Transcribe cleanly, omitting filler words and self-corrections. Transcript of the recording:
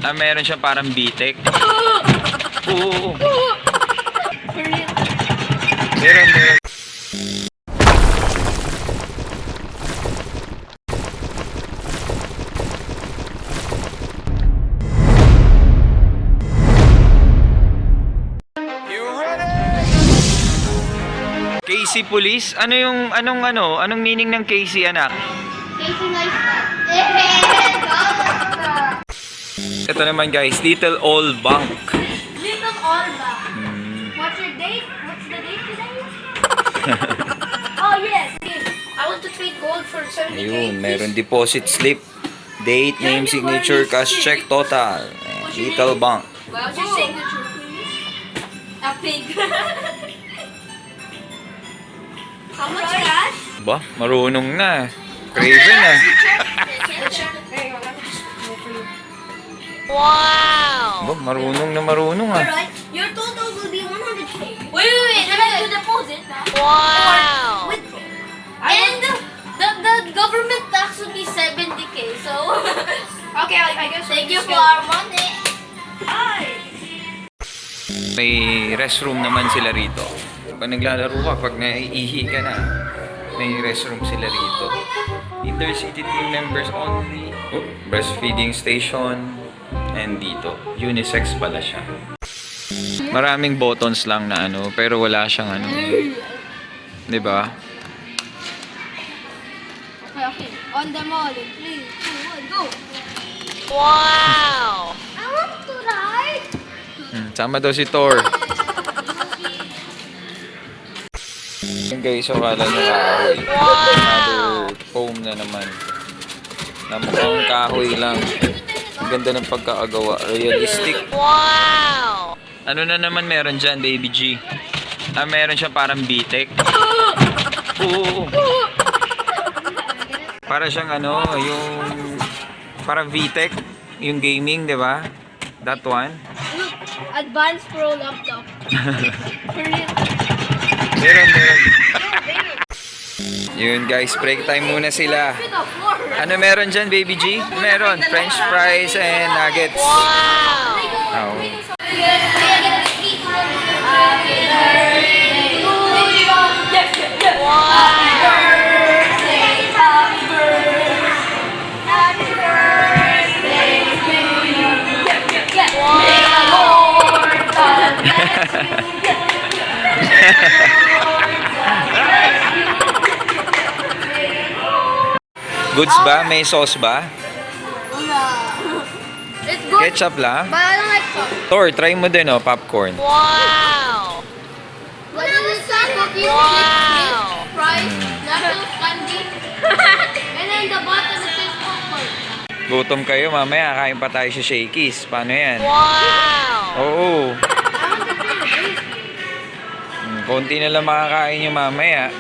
Meron siya parang bitek. Oo. Meron. Casey Police? Anong meaning ng Casey, anak? Casey nice. Ito naman guys, Little Old Bank. Little Olga. What's your date? What's the date today? Oh yes. I want to trade gold for 70K. Ayun, meron deposit slip. Date, name, signature, cash check, total. Little Bank. What's your signature, please? A pig. How much cash? Ba, marunong na. Craven na. Wow! Ba, marunong ah. Alright, your total will be 100K. Wait. I have to deposit now. Wow! And the government tax will be 70K, so... Okay, I guess thank you for our money. Hi! May restroom naman sila rito. Pag naglalaro ka, pag naiihi ka na, may restroom sila rito. Intercity team members only. Breastfeeding station. And dito, unisex pala siya. Maraming buttons lang na pero wala siyang 'Di ba? Okay, on the mall. 3, 2, 1, go! Wow! I want to ride! Sama daw si Thor. Yung guys, so kala nyo kahoy. Another foam na naman. Na mukhang kahoy lang. Ang ganda ng pagkakagawa. Realistic. Wow! Ano na naman meron dyan, baby G? Meron siya parang bitek. Oo. Para siyang yung parang VTech, yung gaming, di ba? That one. Look, Advanced Pro laptop. Meron. Yun guys, break time muna sila. Ano meron dyan, baby G? Meron, french fries and nuggets. Wow! Oh. Goods ba? May sauce ba? It's good. Ketchup lang? But I don't like salt. Thor, try mo din popcorn. Wow! What is this? Cookies, wow! Fries, nachos, candy. And then the bottom it says popcorn. Gutom kayo, mamaya kain pa tayo sa Shakey's. Paano yan? Wow! Oo. Konti na lang makakain yung mamaya.